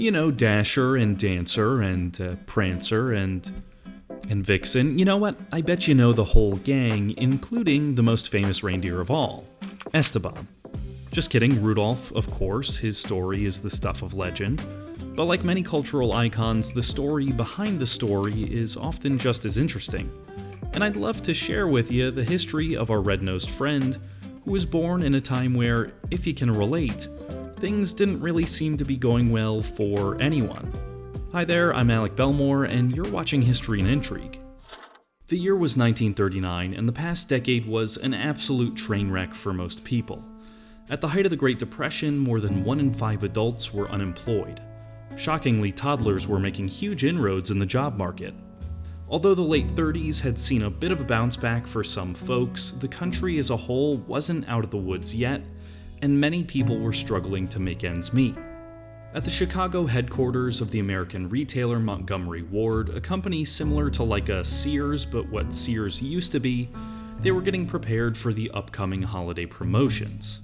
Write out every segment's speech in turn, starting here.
You know, Dasher and Dancer and Prancer and Vixen. You know what? I bet you know the whole gang, including the most famous reindeer of all, Esteban. Just kidding, Rudolph, of course, his story is the stuff of legend. But like many cultural icons, the story behind the story is often just as interesting. And I'd love to share with you the history of our red-nosed friend, who was born in a time where, if you can relate, things didn't really seem to be going well for anyone. Hi there, I'm Alec Belmore, and you're watching History and Intrigue. The year was 1939, and the past decade was an absolute train wreck for most people. At the height of the Great Depression, more than 1 in 5 adults were unemployed. Shockingly, toddlers were making huge inroads in the job market. Although the late 30s had seen a bit of a bounce back for some folks, the country as a whole wasn't out of the woods yet, and many people were struggling to make ends meet. At the Chicago headquarters of the American retailer Montgomery Ward, a company similar to like a Sears but what Sears used to be, they were getting prepared for the upcoming holiday promotions.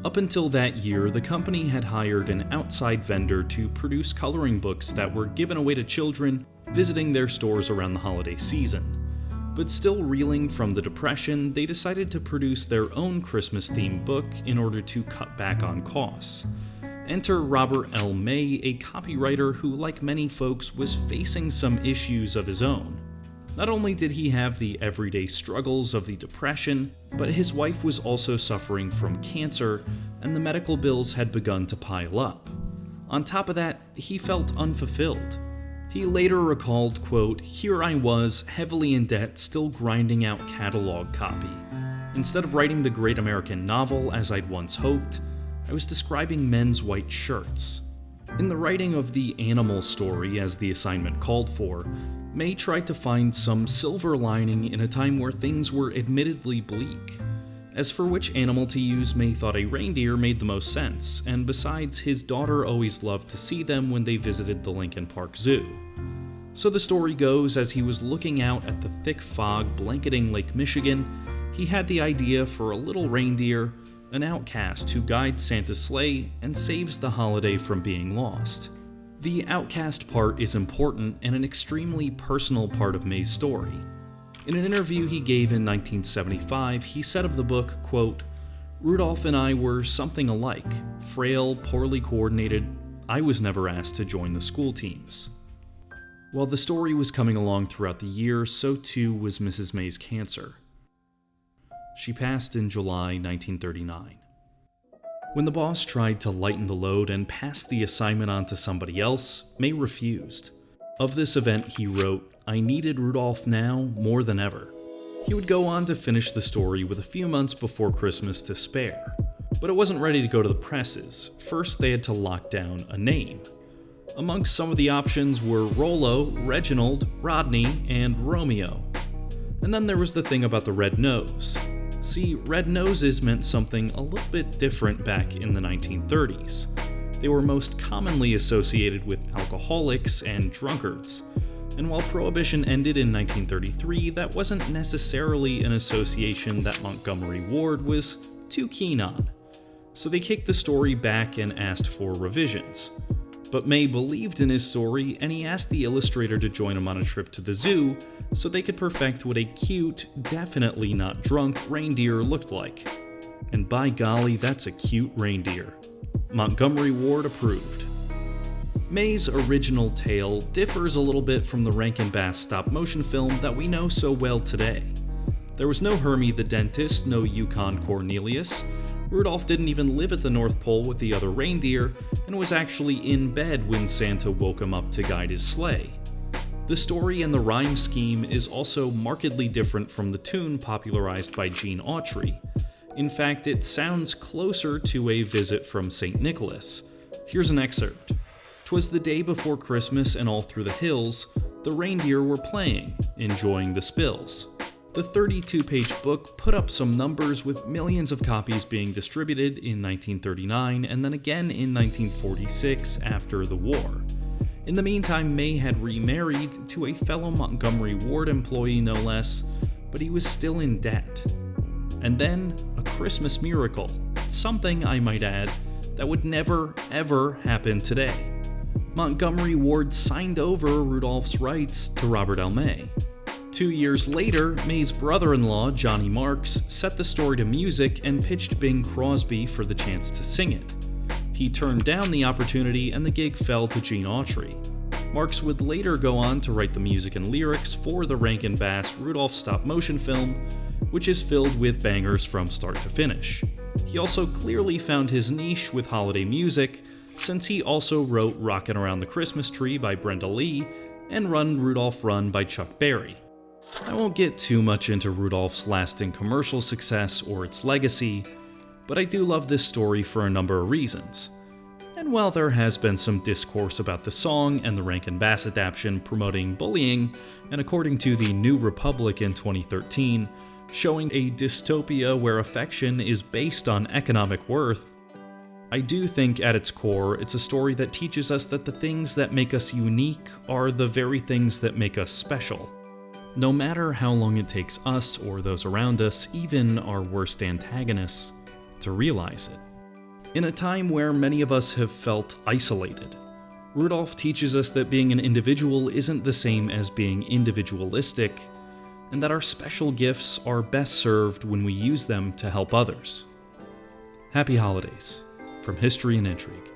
Up until that year, the company had hired an outside vendor to produce coloring books that were given away to children visiting their stores around the holiday season. But still reeling from the Depression, they decided to produce their own Christmas-themed book in order to cut back on costs. Enter Robert L. May, a copywriter who, like many folks, was facing some issues of his own. Not only did he have the everyday struggles of the Depression, but his wife was also suffering from cancer, and the medical bills had begun to pile up. On top of that, he felt unfulfilled. He later recalled, quote, "Here I was, heavily in debt, still grinding out catalog copy. Instead of writing the great American novel as I'd once hoped, I was describing men's white shirts." In the writing of the animal story, as the assignment called for, May tried to find some silver lining in a time where things were admittedly bleak. As for which animal to use, May thought a reindeer made the most sense, and besides, his daughter always loved to see them when they visited the Lincoln Park Zoo. So the story goes, as he was looking out at the thick fog blanketing Lake Michigan, he had the idea for a little reindeer, an outcast who guides Santa's sleigh and saves the holiday from being lost. The outcast part is important and an extremely personal part of May's story. In an interview he gave in 1975, he said of the book, quote, "Rudolph and I were something alike, frail, poorly coordinated. I was never asked to join the school teams." While the story was coming along throughout the year, so too was Mrs. May's cancer. She passed in July 1939. When the boss tried to lighten the load and pass the assignment on to somebody else, May refused. Of this event he wrote, "I needed Rudolph now more than ever." He would go on to finish the story with a few months before Christmas to spare. But it wasn't ready to go to the presses. First they had to lock down a name. Amongst some of the options were Rollo, Reginald, Rodney, and Romeo. And then there was the thing about the red nose. See, red noses meant something a little bit different back in the 1930s. They were most commonly associated with alcoholics and drunkards. And while Prohibition ended in 1933, that wasn't necessarily an association that Montgomery Ward was too keen on. So they kicked the story back and asked for revisions. But May believed in his story, and he asked the illustrator to join him on a trip to the zoo so they could perfect what a cute, definitely not drunk reindeer looked like. And by golly, that's a cute reindeer. Montgomery Ward approved. May's original tale differs a little bit from the Rankin Bass stop-motion film that we know so well today. There was no Hermie the dentist, no Yukon Cornelius. Rudolph didn't even live at the North Pole with the other reindeer, and was actually in bed when Santa woke him up to guide his sleigh. The story and the rhyme scheme is also markedly different from the tune popularized by Gene Autry. In fact, it sounds closer to a visit from St. Nicholas. Here's an excerpt. "'Twas the day before Christmas, and all through the hills, the reindeer were playing, enjoying the spills." The 32-page book put up some numbers, with millions of copies being distributed in 1939 and then again in 1946 after the war. In the meantime, May had remarried to a fellow Montgomery Ward employee no less, but he was still in debt. And then, a Christmas miracle, something, I might add, that would never, ever happen today. Montgomery Ward signed over Rudolph's rights to Robert L. May. 2 years later, May's brother-in-law, Johnny Marks, set the story to music and pitched Bing Crosby for the chance to sing it. He turned down the opportunity and the gig fell to Gene Autry. Marks would later go on to write the music and lyrics for the Rankin-Bass Rudolph stop-motion film, which is filled with bangers from start to finish. He also clearly found his niche with holiday music, since he also wrote Rockin' Around the Christmas Tree by Brenda Lee and Run, Rudolph, Run by Chuck Berry. I won't get too much into Rudolph's lasting commercial success or its legacy, but I do love this story for a number of reasons. And while there has been some discourse about the song and the Rankin-Bass adaptation promoting bullying, and according to the New Republic in 2013, showing a dystopia where affection is based on economic worth, I do think at its core it's a story that teaches us that the things that make us unique are the very things that make us special. No matter how long it takes us or those around us, even our worst antagonists, to realize it. In a time where many of us have felt isolated, Rudolph teaches us that being an individual isn't the same as being individualistic, and that our special gifts are best served when we use them to help others. Happy holidays from History and Intrigue.